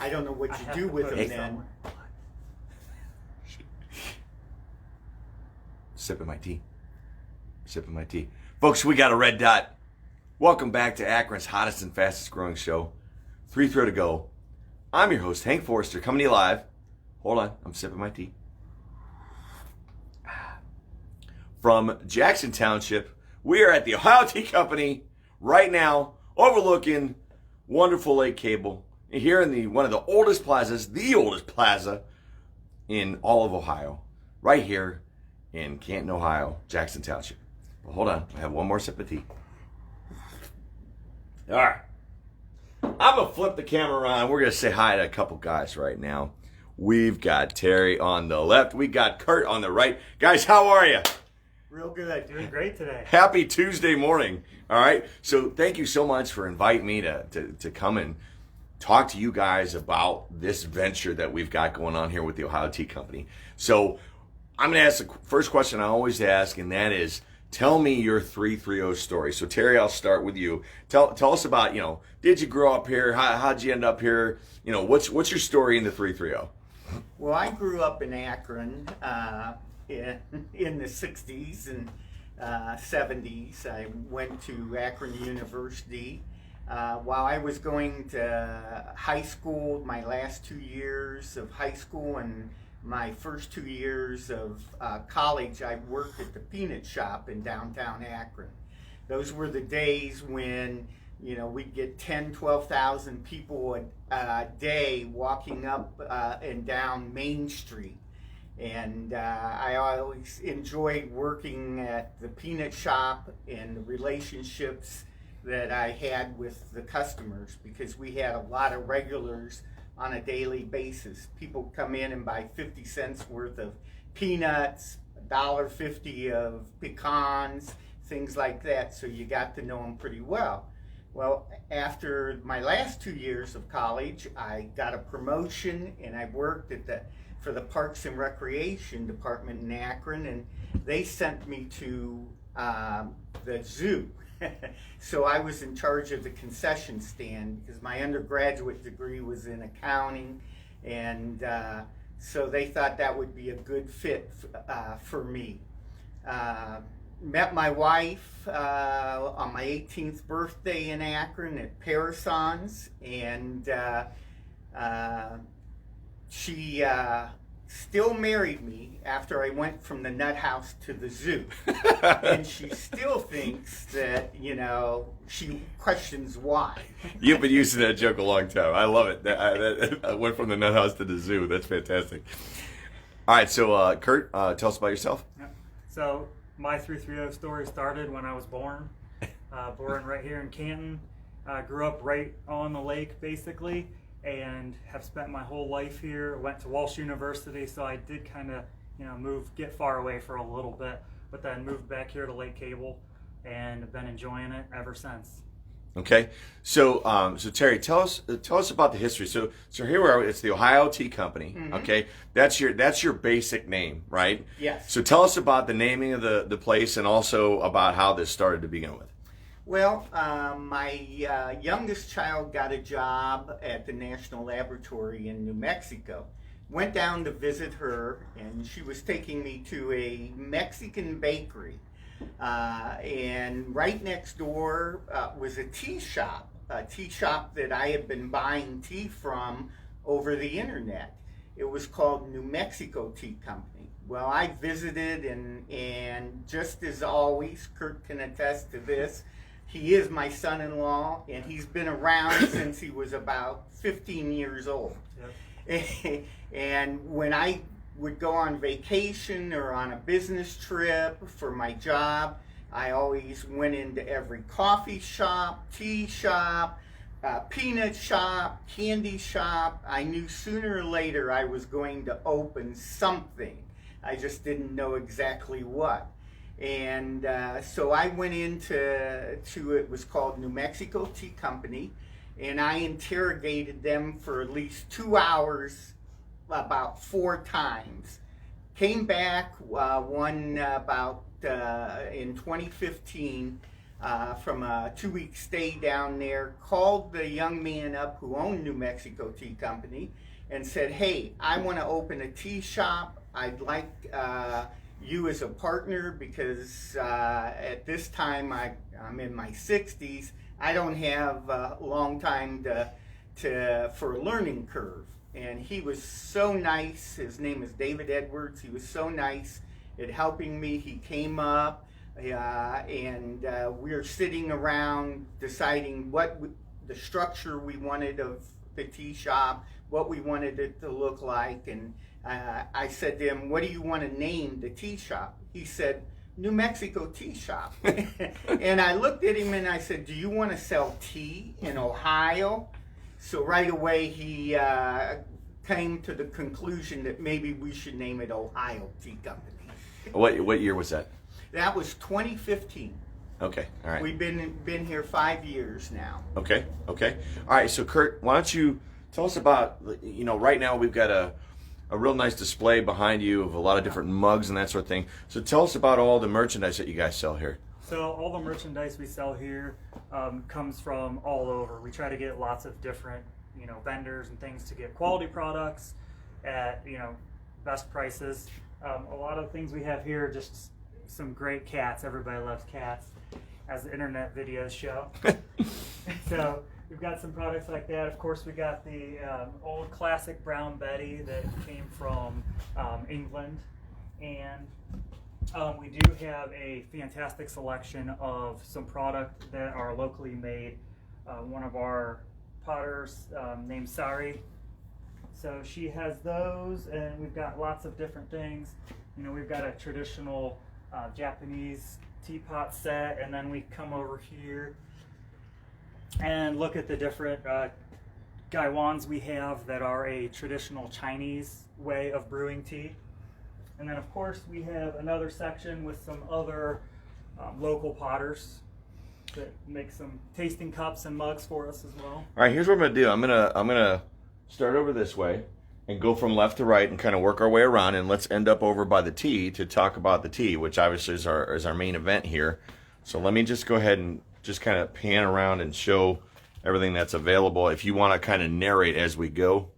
I don't know what you do with them then. Sipping my tea. Sipping my tea. Folks, we got a red dot. Welcome back to Akron's hottest and fastest growing show, 3 Throw to Go. I'm your host, Hank Forrester, coming to you live. Hold on, I'm sipping my tea. From Jackson Township, we are at the Ohio Tea Company right now, overlooking wonderful Lake Cable, here in one of the oldest plazas, the oldest plaza in all of Ohio, right here in Canton, Ohio, Jackson Township. Well, hold on, I have one more sip of tea. All right. I'm going to flip the camera around. We're going to say hi to a couple guys right now. We've got Terry on the left. We got Kurt on the right. Guys, how are you? Real good. Doing great today. Happy Tuesday morning. All right. So thank you so much for inviting me to come and talk to you guys about this venture that we've got going on here with the Ohio Tea Company. So I'm going to ask the first question I always ask, and that is, tell me your 330 story. So Terry, I'll start with you. Tell us about, did you grow up here? How'd you end up here? What's your story in the 330? Well, I grew up in Akron in the 60s and 70s. I went to Akron University. While I was going to high school, my last 2 years of high school and my first 2 years of college, I worked at the peanut shop in downtown Akron. Those were the days when, we'd get 10, 12,000 people a day walking up and down Main Street. And I always enjoyed working at the peanut shop and the relationships that I had with the customers, because we had a lot of regulars on a daily basis. People come in and buy 50 cents worth of peanuts, $1.50 of pecans, things like that. So you got to know them pretty well. Well, after my last 2 years of college, I got a promotion and I worked for the Parks and Recreation Department in Akron, and they sent me to the zoo. So I was in charge of the concession stand because my undergraduate degree was in accounting, and so they thought that would be a good fit for me. Met my wife on my 18th birthday in Akron at Parison's, and she still married me after I went from the nut house to the zoo. And she still thinks that, she questions why. You've been using that joke a long time. I love it. I went from the nut house to the zoo. That's fantastic. All right, so Kurt, tell us about yourself. Yeah. So my 330 story started when I was born. Born right here in Canton. Grew up right on the lake, basically, and have spent my whole life here. Went to Walsh University, so I did kind of, get far away for a little bit, but then moved back here to Lake Cable, and have been enjoying it ever since. Okay, so Terry, tell us about the history. So here we are. It's the Ohio Tea Company. Mm-hmm. Okay, that's your basic name, right? Yes. So tell us about the naming of the place, and also about how this started to begin with. Well, my youngest child got a job at the National Laboratory in New Mexico. Went down to visit her, and she was taking me to a Mexican bakery. And right next door was a tea shop that I had been buying tea from over the internet. It was called New Mexico Tea Company. Well, I visited, and just as always, Kurt can attest to this, he is my son-in-law, and he's been around since he was about 15 years old. Yep. And when I would go on vacation or on a business trip for my job, I always went into every coffee shop, tea shop, peanut shop, candy shop. I knew sooner or later I was going to open something. I just didn't know exactly what. And so I went into it was called New Mexico Tea Company, and I interrogated them for at least 2 hours about 4 times. Came back one about in 2015 from a 2-week stay down there, called the young man up who owned New Mexico Tea Company and said, hey, I want to open a tea shop. I'd like you as a partner because at this time I'm in my 60s. I don't have a long time for a learning curve. And he was so nice. His name is David Edwards. He was so nice at helping me. He came up and we were sitting around deciding the structure we wanted of the tea shop, what we wanted it to look like. And I said to him, what do you want to name the tea shop? He said, New Mexico Tea Shop. And I looked at him and I said, do you want to sell tea in Ohio? So right away he came to the conclusion that maybe we should name it Ohio Tea Company. What year was that? That was 2015. Okay, all right. We've been here 5 years now. Okay. All right, so Kurt, why don't you tell us about, right now we've got a real nice display behind you of a lot of different mugs and that sort of thing. So tell us about all the merchandise that you guys sell here. So all the merchandise we sell here comes from all over. We try to get lots of different, vendors and things to get quality products at, best prices. A lot of things we have here are just some great cats. Everybody loves cats, as the internet videos show. So we've got some products like that. Of course, we got the old classic Brown Betty that came from England. And we do have a fantastic selection of some product that are locally made. One of our potters named Sari. So she has those, and we've got lots of different things. We've got a traditional Japanese teapot set, and then we come over here and look at the different gaiwans we have that are a traditional Chinese way of brewing tea. And then of course we have another section with some other local potters that make some tasting cups and mugs for us as well. All right, here's what I'm gonna do. I'm gonna start over this way and go from left to right and kind of work our way around, and let's end up over by the tea to talk about the tea, which obviously is our main event here. So let me just go ahead and just kind of pan around and show everything that's available. If you want to kind of narrate as we go.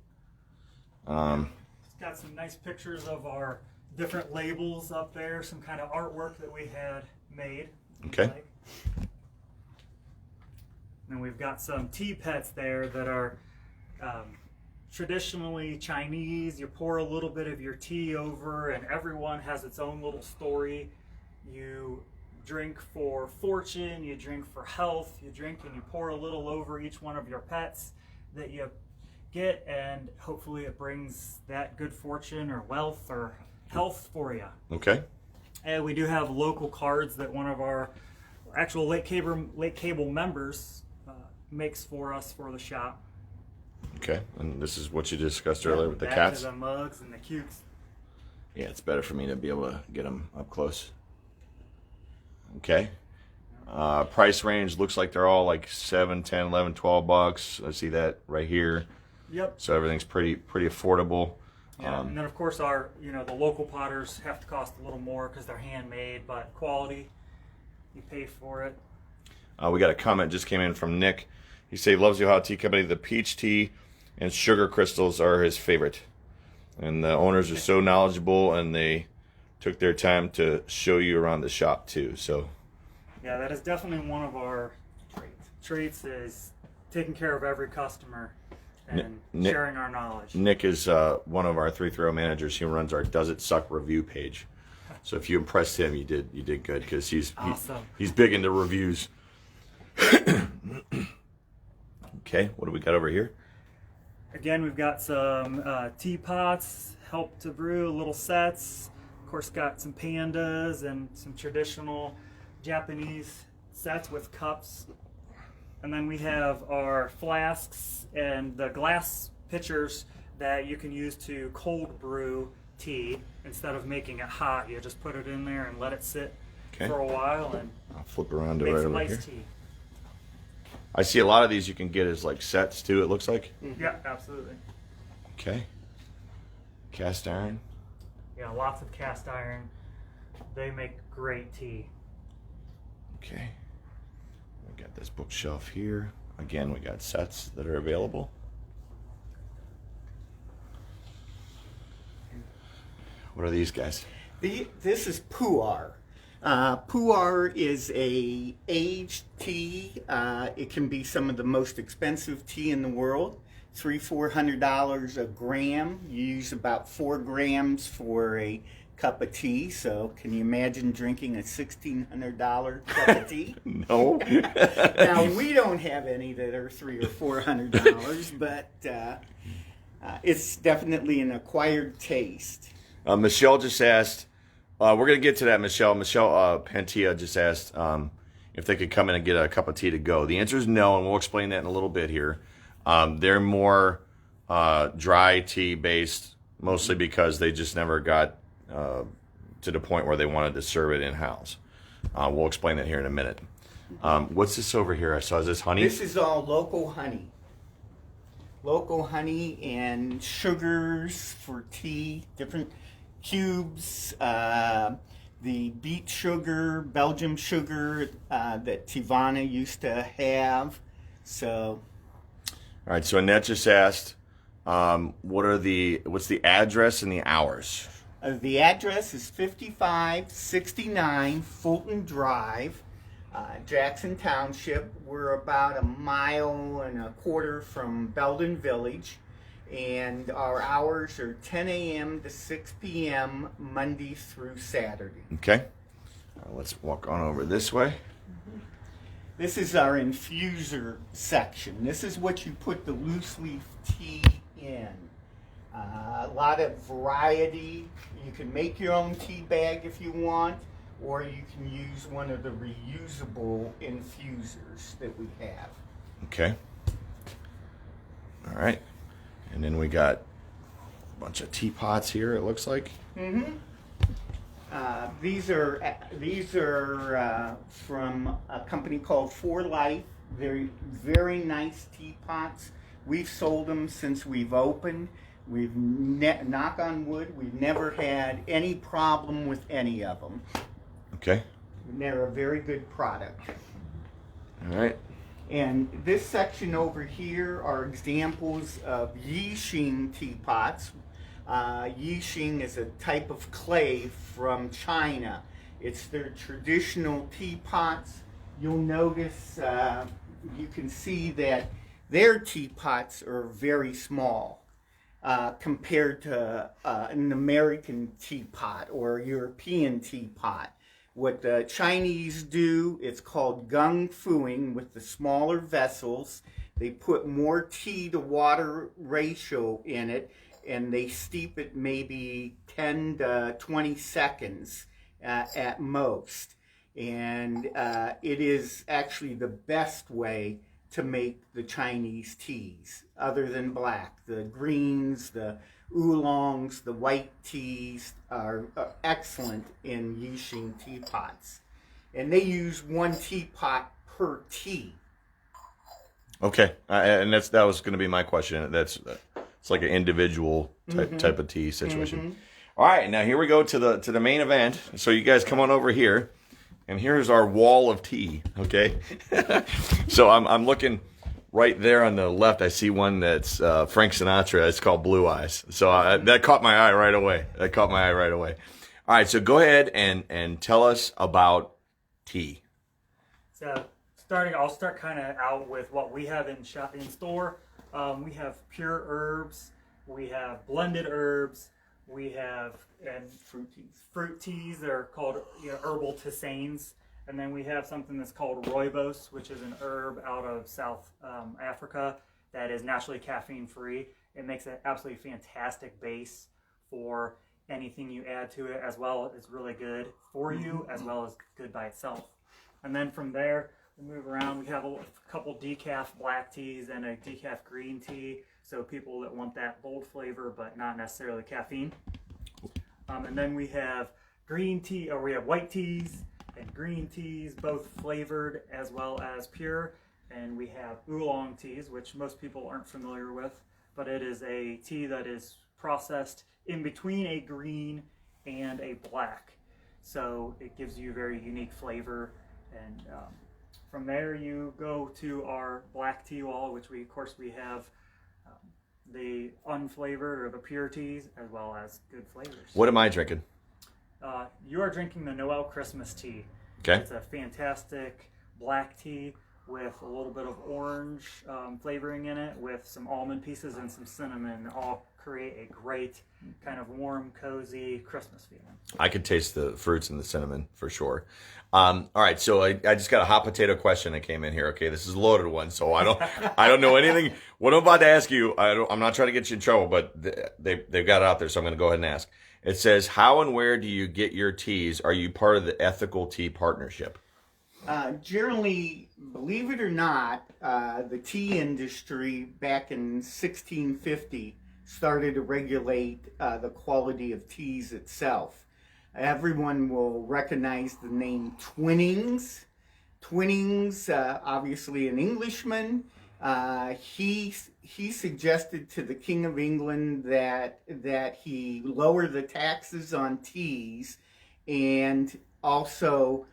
It's got some nice pictures of our different labels up there, some kind of artwork that we had made. Okay. And we've got some tea pets there that are traditionally Chinese. You pour a little bit of your tea over, and everyone has its own little story. You drink for fortune, you drink for health, you drink and you pour a little over each one of your pets that you get, and hopefully it brings that good fortune or wealth or health for you. Okay. And we do have local cards that one of our actual Lake Cable members makes for us for the shop. Okay, and this is what you discussed earlier with the cats? The mugs and the cukes. Yeah, it's better for me to be able to get them up close. Okay. Price range looks like they're all like 7, 10, 11, 12 bucks. I see that right here. Yep. So everything's pretty affordable. Yeah, and then of course our, the local potters have to cost a little more because they're handmade, but quality, you pay for it. We got a comment just came in from Nick. He said he loves the Ohio Tea Company. The peach tea and sugar crystals are his favorite. And the owners are so knowledgeable, and they took their time to show you around the shop too. So yeah, that is definitely one of our traits is taking care of every customer and sharing our knowledge. Nick is one of our 330 managers. He runs our Does It Suck review page. So if you impressed him, you did good, because he's awesome. He's big into reviews. Okay, what do we got over here? Again, we've got some teapots, help to brew, little sets. Of course, got some pandas and some traditional Japanese sets with cups. And then we have our flasks and the glass pitchers that you can use to cold brew tea. Instead of making it hot, you just put it in there and let it sit for a while, and I'll flip around to make right some over here. iced tea. I see a lot of these you can get as like sets too, it looks like. Yeah, absolutely. Okay. Cast iron. Yeah, lots of cast iron. They make great tea. Okay. got this bookshelf here. Again, we got sets that are available. What are these guys? This is pu'er. Pu'er is a aged tea. It can be some of the most expensive tea in the world. $300-400 a gram. You use about 4 grams for a cup of tea. So can you imagine drinking a $1,600 cup of tea? No. Now we don't have any that are $300 or $400, but it's definitely an acquired taste. Michelle just asked, we're going to get to that, Michelle. Michelle Pantia just asked if they could come in and get a cup of tea to go. The answer is no, and we'll explain that in a little bit here. They're more dry tea based, mostly because they just never got to the point where they wanted to serve it in-house. We'll explain that here in a minute. What's this over here? I saw, is this honey? This is all local honey. Local honey and sugars for tea, different cubes, the beet sugar, Belgium sugar that Tivana used to have. So, all right. So Annette just asked, what's the address and the hours? The address is 5569 Fulton Drive, Jackson Township. We're about 1.25 miles from Belden Village. And our hours are 10 a.m. to 6 p.m. Monday through Saturday. Okay. Let's walk on over this way. This is our infuser section. This is what you put the loose leaf tea in. A lot of variety. You can make your own tea bag if you want, or you can use one of the reusable infusers that we have. Okay. All right. And then we got a bunch of teapots here, it looks like. Mm-hmm. These are from a company called For Life. They're very nice teapots. We've sold them since we've opened. We've, knock on wood, we've never had any problem with any of them. Okay. They're a very good product. All right. And this section over here are examples of Yixing teapots. Yixing is a type of clay from China. It's their traditional teapots. You'll notice, you can see that their teapots are very small compared to an American teapot or a European teapot. What the Chinese do, it's called gung fuing with the smaller vessels. They put more tea to water ratio in it, and they steep it maybe 10 to 20 seconds at most. And it is actually the best way to make the Chinese teas, other than black. The greens, the oolongs, the white teas are excellent in Yixing teapots. And they use 1 teapot per tea. Okay. And that was going to be my question. It's like an individual type of tea situation. Mm-hmm. All right. Now here we go to the main event. So you guys come on over here. And here's our wall of tea, okay? So I'm looking right there on the left. I see one that's Frank Sinatra. It's called Blue Eyes. So that caught my eye right away. All right, so go ahead and tell us about tea. So I'll start kind of out with what we have in store. We have pure herbs. We have blended herbs. We have fruit teas. They're called herbal tisanes. And then we have something that's called rooibos, which is an herb out of South Africa that is naturally caffeine free. It makes an absolutely fantastic base for anything you add to it, as well. It's really good for you, as well as good by itself. And then from there, we move around. We have a couple decaf black teas and a decaf green tea. So people that want that bold flavor, but not necessarily caffeine. And then we have green tea, or we have white teas and green teas, both flavored as well as pure. And we have oolong teas, which most people aren't familiar with, but it is a tea that is processed in between a green and a black. So it gives you a very unique flavor and From there, you go to our black tea wall, which we have the unflavored or the pure teas, as well as good flavors. What am I drinking? You are drinking the Noel Christmas tea. Okay. It's a fantastic black tea with a little bit of orange flavoring in it, with some almond pieces and some cinnamon, all create a great kind of warm, cozy Christmas feeling. I could taste the fruits and the cinnamon for sure. All right, so I just got a hot potato question that came in here. Okay, this is a loaded one, so I don't know anything. What I'm about to ask you, I'm not trying to get you in trouble, but they've got it out there, so I'm going to go ahead and ask. It says, how and where do you get your teas? Are you part of the Ethical Tea Partnership? Generally, believe it or not, the tea industry back in 1650 started to regulate the quality of teas itself. Everyone will recognize the name Twinings. Twinings, obviously an Englishman, he suggested to the King of England that he lower the taxes on teas, and also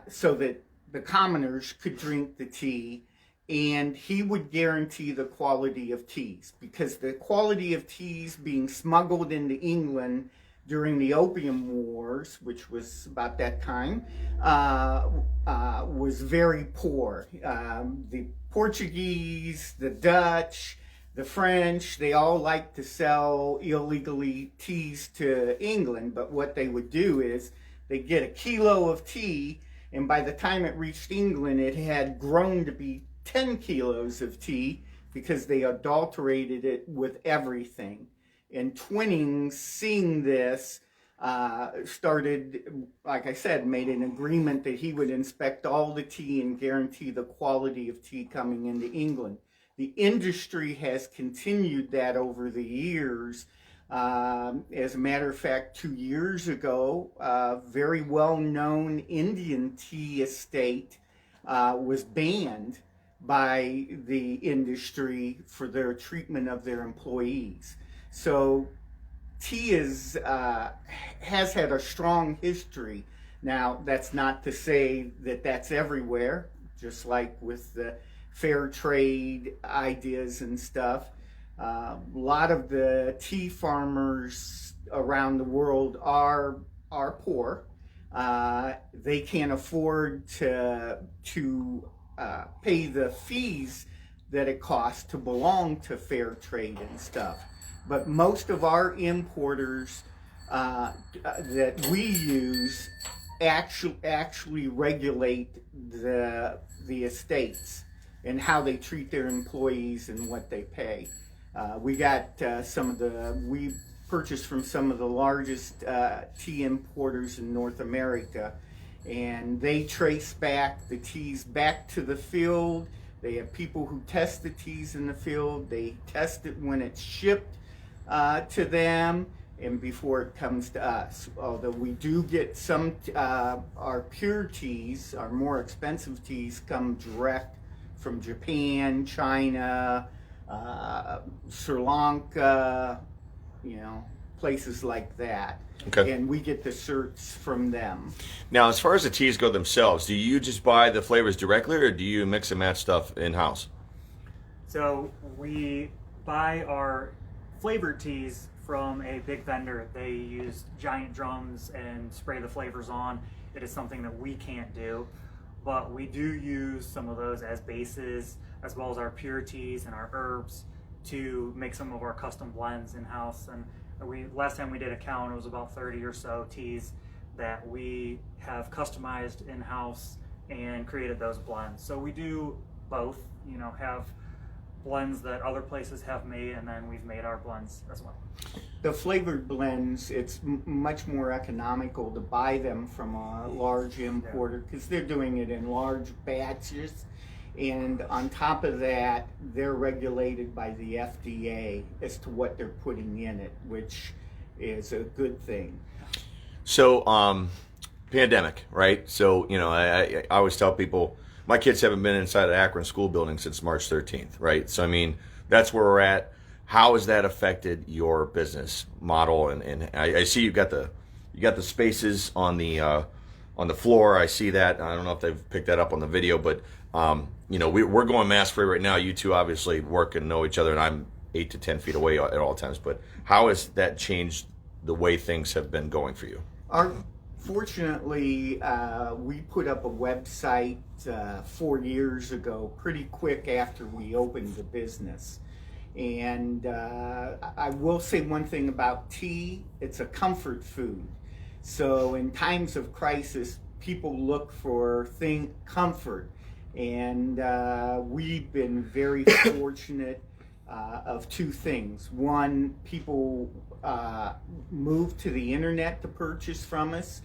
so that the commoners could drink the tea, and he would guarantee the quality of teas, because the quality of teas being smuggled into England during the Opium Wars, which was about that time, was very poor. The Portuguese, the Dutch, the French, they all liked to sell illegally teas to England, but what they would do is they'd get a kilo of tea, and by the time it reached England, it had grown to be 10 kilos of tea, because they adulterated it with everything. And Twinings, seeing this, started, like I said, made an agreement that he would inspect all the tea and guarantee the quality of tea coming into England. The industry has continued that over the years. As a matter of fact, 2 years ago, a very well-known Indian tea estate was banned by the industry for their treatment of their employees. So tea has had a strong history. Now, that's not to say that that's everywhere, just like with the fair trade ideas and stuff. A lot of the tea farmers around the world are poor. They can't afford to pay the fees that it costs to belong to fair trade and stuff. But most of our importers that we use actually regulate the estates and how they treat their employees and what they pay. We purchased from some of the largest tea importers in North America, and they trace back the teas back to the field. They have people who test the teas in the field. They test it when it's shipped to them and before it comes to us. Although we do get some, our pure teas, our more expensive teas, come direct from Japan, China, Sri Lanka, places like that. Okay. And we get the certs from them. Now, as far as the teas go themselves, do you just buy the flavors directly, or do you mix and match stuff in-house? So we buy our flavored teas from a big vendor. They use giant drums and spray the flavors on. It is something that we can't do, but we do use some of those as bases, as well as our pure teas and our herbs, to make some of our custom blends in-house. And last time we did a count, it was about 30 or so teas that we have customized in-house and created those blends. So we do both, have blends that other places have made, and then we've made our blends as well. The flavored blends, it's much more economical to buy them from a large importer, because they're doing it in large batches. And on top of that, they're regulated by the FDA as to what they're putting in it, which is a good thing. So, pandemic, right? So, I always tell people, my kids haven't been inside an Akron school building since March 13th, right? So, I mean, that's where we're at. How has that affected your business model? And I see you got the spaces on the on the floor. I see that. I don't know if they've picked that up on the video, but you know, we're going mask free right now. You two obviously work and know each other, and I'm 8 to 10 feet away at all times. But how has that changed the way things have been going for you? Fortunately, we put up a website 4 years ago, pretty quick after we opened the business. And I will say one thing about tea, it's a comfort food. So in times of crisis, people look for comfort. And we've been very fortunate of two things. One, people moved to the internet to purchase from us.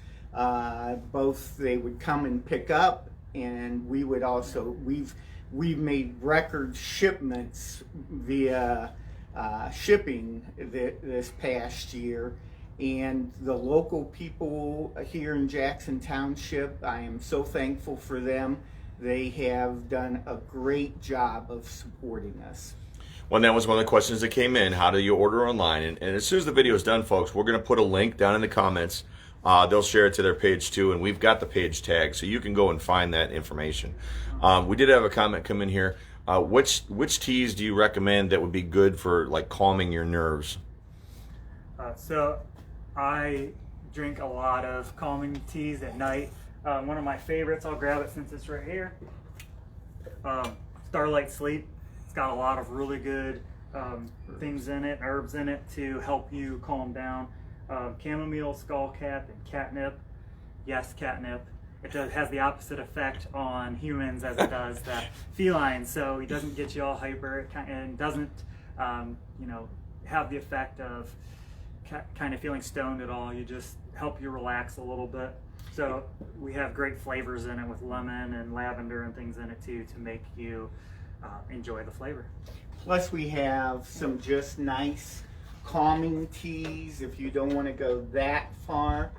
Both they would come and pick up, and we would also, we've made record shipments via shipping this past year. And the local people here in Jackson Township, I am so thankful for them. They have done a great job of supporting us. Well, that was one of the questions that came in. How do you order online? And as soon as the video is done, folks, we're going to put a link down in the comments. They'll share it to their page too, and we've got the page tag, so you can go and find that information. We did have a comment come in here. Which teas do you recommend that would be good for like calming your nerves? So I drink a lot of calming teas at night. One of my favorites, I'll grab it since it's right here. Starlight Sleep. It's got a lot of really good things in it, herbs in it to help you calm down. Chamomile, skullcap, and catnip. Yes, catnip. It has the opposite effect on humans as it does the felines. So it doesn't get you all hyper, and doesn't, you know, have the effect of kind of feeling stoned at all. You just help you relax a little bit. So we have great flavors in it with lemon and lavender and things in it too to make you enjoy the flavor. Plus we have some just nice calming teas if you don't want to go that far.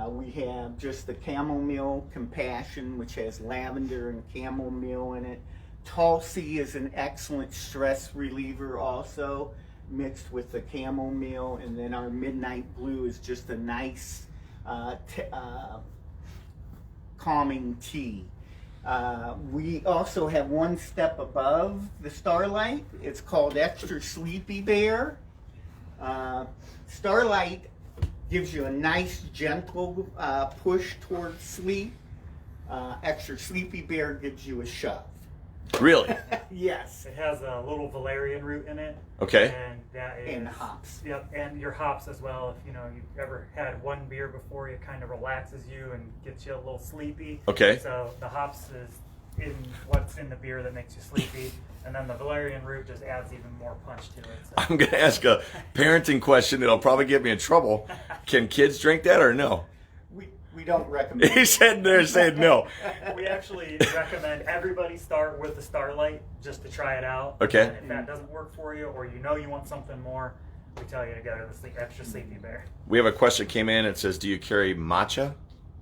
We have just the chamomile compassion, which has lavender and chamomile in it. Tulsi is an excellent stress reliever also, mixed with the chamomile. And then our midnight blue is just a nice calming tea. We also have one step above the Starlight. It's called Extra Sleepy Bear. Starlight gives you a nice gentle push towards sleep. Extra Sleepy Bear gives you a shove. Really? Yes. It has a little valerian root in it. Okay. And that is, And hops. Yep, and your hops as well. If you know you've ever had one beer before, it kind of relaxes you and gets you a little sleepy. Okay. So the hops is in what's in the beer that makes you sleepy, and then the valerian root just adds even more punch to it. So. I'm going to ask a parenting question that'll probably get me in trouble. Can kids drink that or no? We don't recommend. He said no. We actually recommend everybody start with the Starlight just to try it out. Okay. And if that doesn't work for you, or you know you want something more, we tell you to go to the Extra Sleepy Bear. We have a question that came in. It says, do you carry matcha?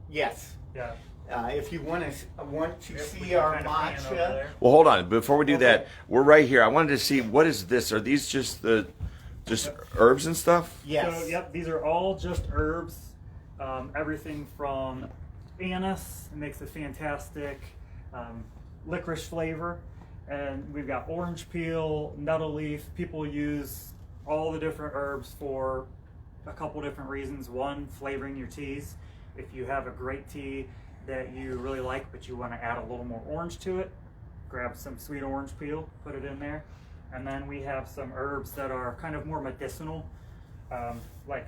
Yes. Yeah. If you want to We see got our kind of pan over matcha. there. Well, hold on. Before we do Okay. that, we're right here. I wanted to see, what is this? Are these just herbs and stuff? Yes. So, yep, these are all just herbs. Everything from anise, it makes a fantastic licorice flavor. And we've got orange peel, nettle leaf. People use all the different herbs for a couple different reasons. One, flavoring your teas. If you have a great tea that you really like, but you want to add a little more orange to it, grab some sweet orange peel, put it in there. And then we have some herbs that are kind of more medicinal, like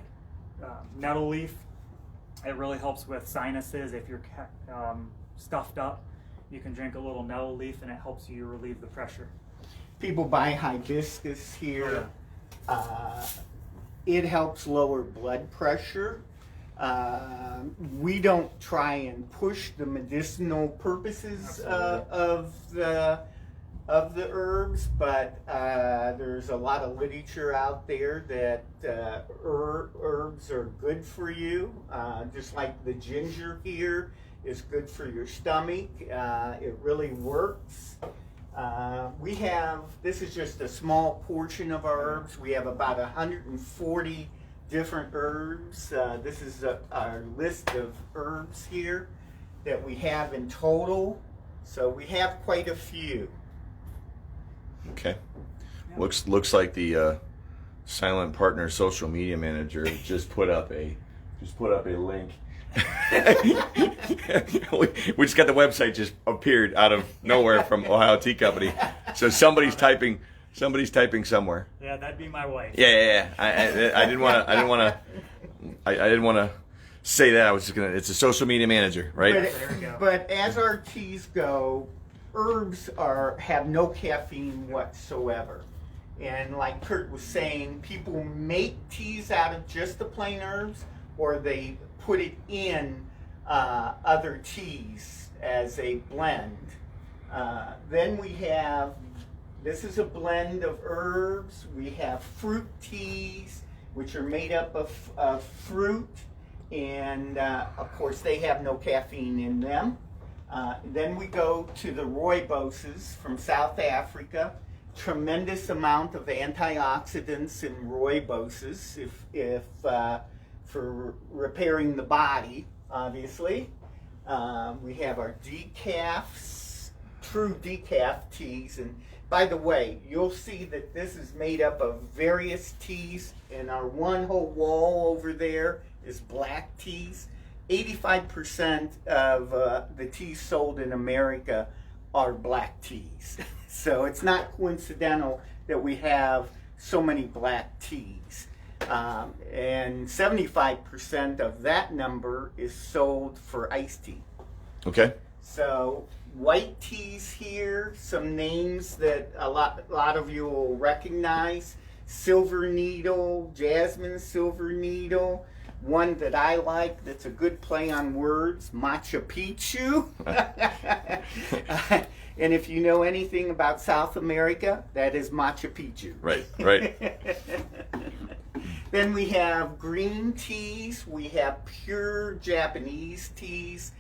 nettle leaf. It really helps with sinuses. If you're stuffed up, you can drink a little nettle leaf and it helps you relieve the pressure. People buy hibiscus here. It helps lower blood pressure. We don't try and push the medicinal purposes of the herbs, but there's a lot of literature out there that herbs are good for you. Just like the ginger here is good for your stomach. It really works. This is just a small portion of our herbs. We have about 140 different herbs. This is our list of herbs here that we have in total. So we have quite a few. Okay. Looks like the Silent Partner social media manager just put up a link. we just got the website just appeared out of nowhere from Ohio Tea Company. So somebody's typing somewhere. Yeah, that'd be my wife. Yeah. I didn't want to say that. I was just gonna. It's a social media manager, right? There we go. But as our teas go, herbs have no caffeine whatsoever. And like Kurt was saying, people make teas out of just the plain herbs, or they put it in other teas as a blend. Then we have, this is a blend of herbs. We have fruit teas, which are made up of fruit, and of course they have no caffeine in them. Then we go to the rooiboses from South Africa. Tremendous amount of antioxidants in rooiboses if for repairing the body, obviously. We have our decafs, true decaf teas. And by the way, you'll see that this is made up of various teas, and our one whole wall over there is black teas. 85% of the teas sold in America are black teas. So it's not coincidental that we have so many black teas. And 75% of that number is sold for iced tea. Okay. So white teas here, some names that a lot of you will recognize. Silver Needle, Jasmine Silver Needle. One that I like that's a good play on words, Machu Picchu. And if you know anything about South America, that is Machu Picchu. Right. Then we have green teas. We have pure Japanese teas.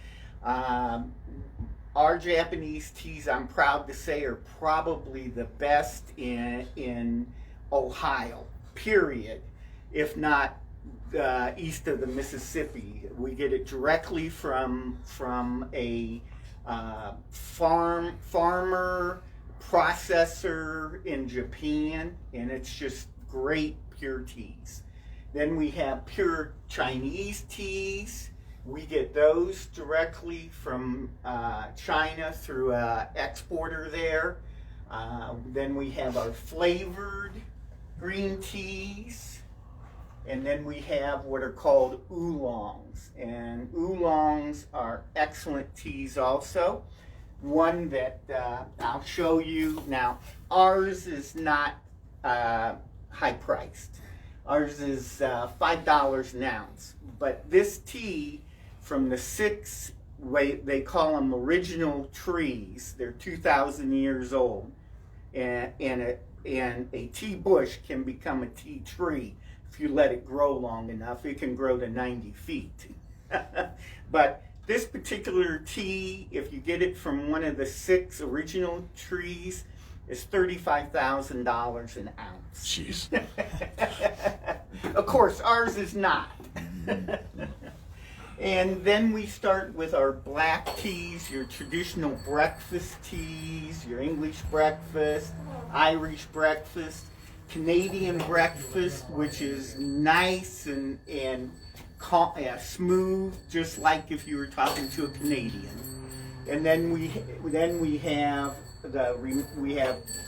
Our Japanese teas, I'm proud to say, are probably the best in Ohio, period. If not east of the Mississippi. We get it directly from a farmer processor in Japan, and it's just great pure teas. Then we have pure Chinese teas. We get those directly from China through an exporter there. Then we have our flavored green teas. And then we have what are called oolongs. And oolongs are excellent teas also. One that I'll show you. Now, ours is not high priced. Ours is $5 an ounce. But this tea from the they call them original trees. They're 2,000 years old. And a tea bush can become a tea tree. If you let it grow long enough, it can grow to 90 feet. But this particular tea, if you get it from one of the 6 original trees, is $35,000 an ounce. Jeez. Of course, ours is not. And then we start with our black teas, your traditional breakfast teas, your English breakfast, Irish breakfast, Canadian breakfast, which is nice and smooth, just like if you were talking to a Canadian. And then we have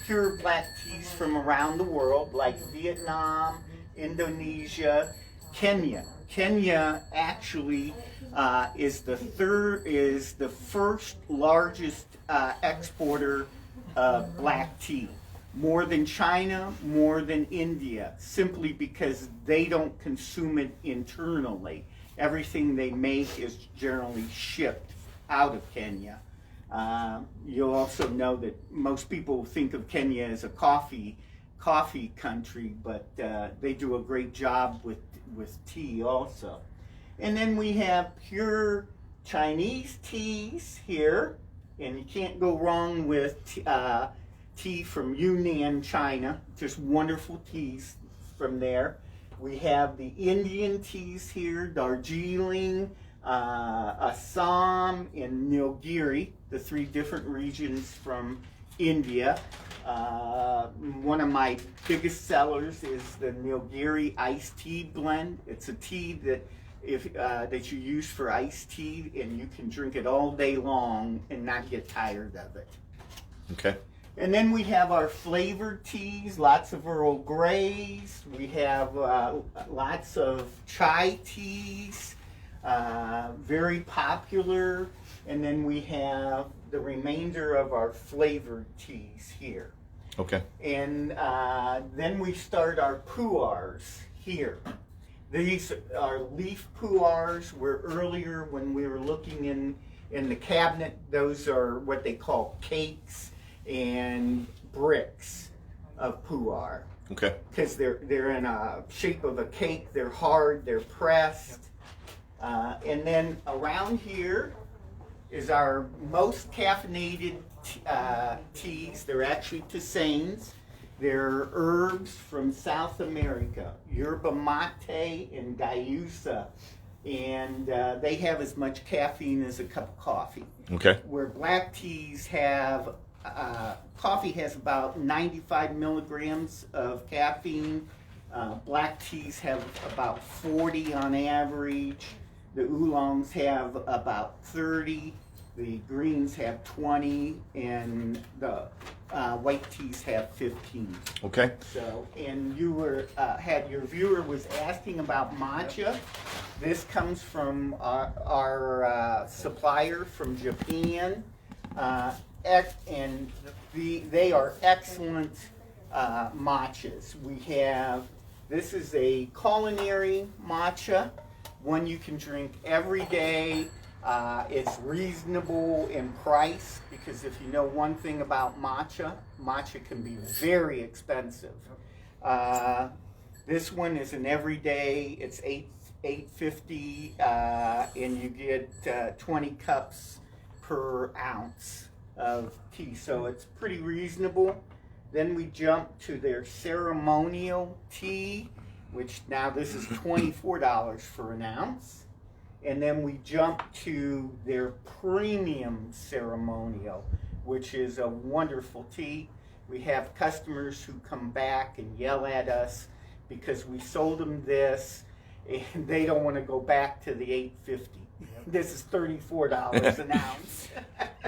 pure black teas from around the world, like Vietnam, Indonesia, Kenya. Kenya actually is the first largest exporter of black tea. More than China, more than India, simply because they don't consume it internally. Everything they make is generally shipped out of Kenya. You'll also know that most people think of Kenya as a coffee country, but they do a great job with tea also. And then we have pure Chinese teas here, and you can't go wrong with tea from Yunnan, China. Just wonderful teas from there. We have the Indian teas here, Darjeeling, Assam, and Nilgiri, the 3 different regions from India. One of my biggest sellers is the Nilgiri iced tea blend. It's a tea that that you use for iced tea, and you can drink it all day long and not get tired of it. Okay. And then we have our flavored teas, lots of Earl Greys. We have lots of chai teas, very popular. And then we have the remainder of our flavored teas here. Okay. And then we start our pu'ars here. These are leaf pu'ars, where earlier when we were looking in the cabinet, those are what they call cakes and bricks of pu'ar. Okay. Because they're in a shape of a cake, they're hard, they're pressed. And then around here is our most caffeinated teas. They're actually tisanes. They're herbs from South America, yerba mate and guayusa, and they have as much caffeine as a cup of coffee. Okay. Where black teas have, coffee has about 95 milligrams of caffeine. Black teas have about 40 on average. The oolongs have about 30. The greens have 20, and the white teas have 15. Okay. So, and you were had your viewer was asking about matcha. This comes from our supplier from Japan, and they are excellent matchas. We have, this is a culinary matcha, one you can drink every day. It's reasonable in price, because if you know one thing about matcha, matcha can be very expensive. This one is an everyday. It's $8.50, and you get 20 cups per ounce of tea, so it's pretty reasonable. Then we jump to their ceremonial tea, which now this is $24 for an ounce. And then we jump to their premium ceremonial, which is a wonderful tea. We have customers who come back and yell at us because we sold them this, and they don't want to go back to the $8.50. This is $34 an ounce.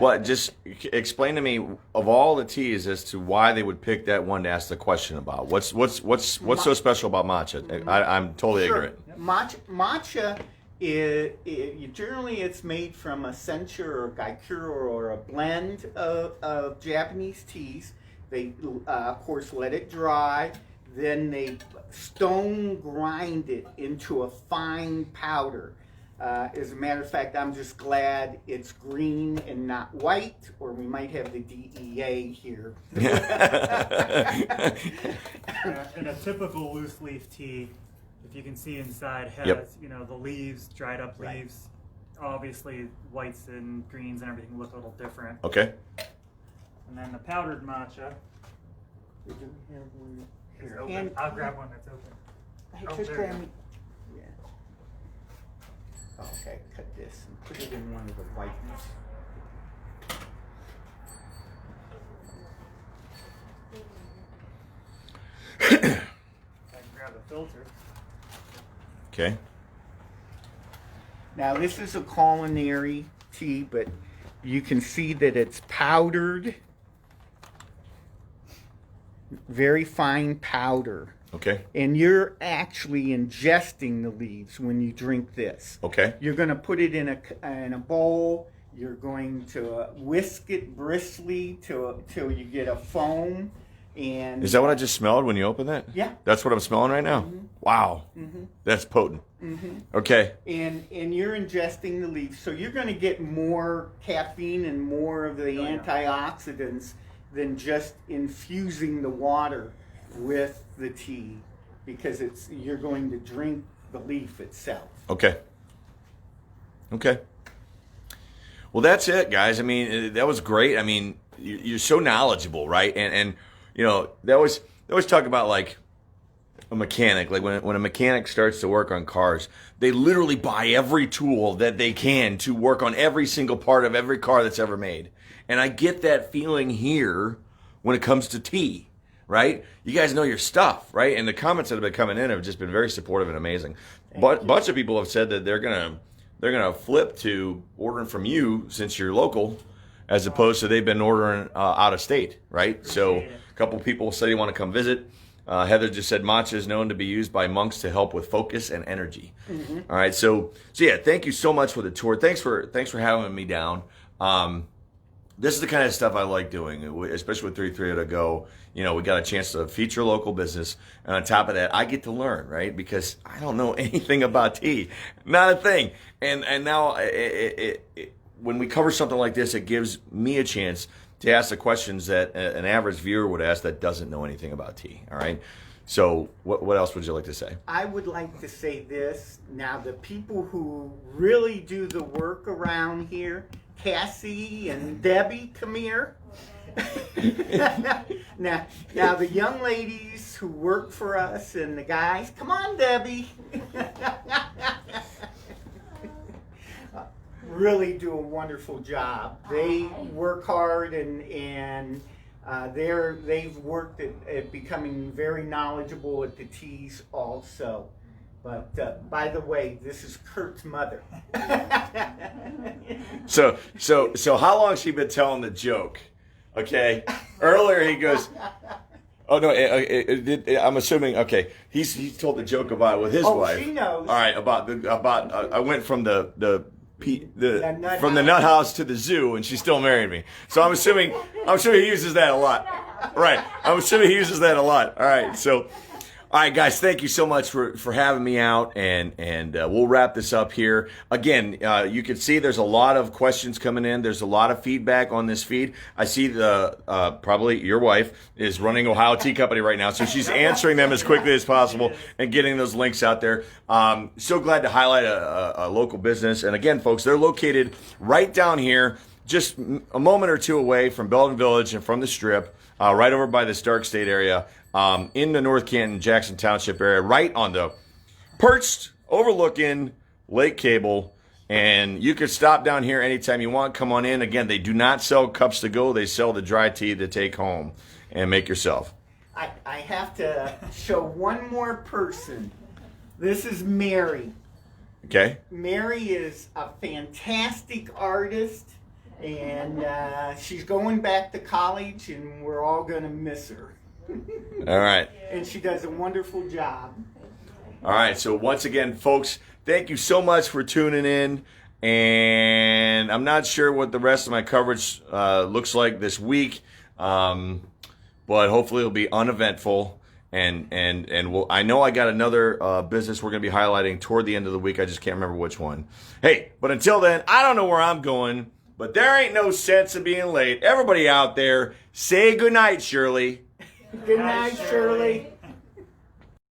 Well, just explain to me, of all the teas, as to why they would pick that one to ask the question about. What's so special about matcha? I'm totally ignorant. Matcha generally it's made from a sencha or a gaikuro or a blend of Japanese teas. They, of course, let it dry. Then they stone grind it into a fine powder. As a matter of fact, I'm just glad it's green and not white, or we might have the DEA here. In a typical loose leaf tea, if you can see inside, has the leaves, dried up leaves. Right. Obviously, whites and greens and everything look a little different. Okay. And then the powdered matcha. Did you have one? Is open. I'll grab one that's open. Hey, just grab me. Yeah. Okay, cut this and put it in one of the white ones. I can grab a filter. Okay. Now this is a culinary tea, but you can see that it's powdered, very fine powder. Okay. And you're actually ingesting the leaves when you drink this. Okay. You're going to put it in a bowl. You're going to whisk it briskly till you get a foam. And is that what I just smelled when you opened that? Yeah. That's what I'm smelling right now? Mm-hmm. Wow. Mm-hmm. That's potent. Mm-hmm. Okay. And you're ingesting the leaves, so you're going to get more caffeine and more of the antioxidants than just infusing the water with the tea, because you're going to drink the leaf itself. Okay. Okay. Well, that's it, guys. I mean, that was great. I mean, you're so knowledgeable, right? And they always talk about, like, a mechanic, like when a mechanic starts to work on cars, they literally buy every tool that they can to work on every single part of every car that's ever made. And I get that feeling here when it comes to tea, right? You guys know your stuff, right? And the comments that have been coming in have just been very supportive and amazing. But a bunch of people have said that they're gonna flip to ordering from you since you're local, as opposed to they've been ordering out of state, right? So a couple people said they want to come visit. Heather just said matcha is known to be used by monks to help with focus and energy. Mm-hmm. All right, so yeah, thank you so much for the tour. Thanks for having me down. This is the kind of stuff I like doing, especially with 330 to go. You know, we got a chance to feature local business, and on top of that, I get to learn, right? Because I don't know anything about tea, not a thing. And now when we cover something like this, it gives me a chance to ask the questions that an average viewer would ask that doesn't know anything about tea. All right. So what else would you like to say? I would like to say this. Now, the people who really do the work around here, Cassie and Debbie, come here. now, the young ladies who work for us and the guys, come on, Debbie. Really do a wonderful job. They work hard and they've worked at becoming very knowledgeable at the teas also. But by the way, this is Kurt's mother. So how long has she been telling the joke? Okay, earlier he goes, oh no, I'm assuming. Okay, he told the joke about with his wife. Oh, she knows. All right, about I went from the nut house to the zoo, and she still married me. So I'm assuming he uses that a lot. Right. I'm assuming he uses that a lot. All right. So, all right, guys, thank you so much for having me out, and we'll wrap this up here. Again, you can see there's a lot of questions coming in. There's a lot of feedback on this feed. I see probably your wife is running Ohio Tea Company right now, so she's answering them as quickly as possible and getting those links out there. So glad to highlight a local business. And again, folks, they're located right down here, just a moment or two away from Belden Village and from the Strip, right over by the Stark State area. In the North Canton, Jackson Township area, right on the perched, overlooking Lake Cable. And you can stop down here anytime you want. Come on in. Again, they do not sell cups to go. They sell the dry tea to take home and make yourself. I have to show one more person. This is Mary. Okay. Mary is a fantastic artist, and she's going back to college, and we're all going to miss her. All right. And she does a wonderful job. All right. So once again, folks, thank you so much for tuning in. And I'm not sure what the rest of my coverage looks like this week, but hopefully it'll be uneventful. And I know I got another business we're going to be highlighting toward the end of the week. I just can't remember which one. Hey, but until then, I don't know where I'm going, but there ain't no sense in being late. Everybody out there, say goodnight, Shirley. Good night, Shirley.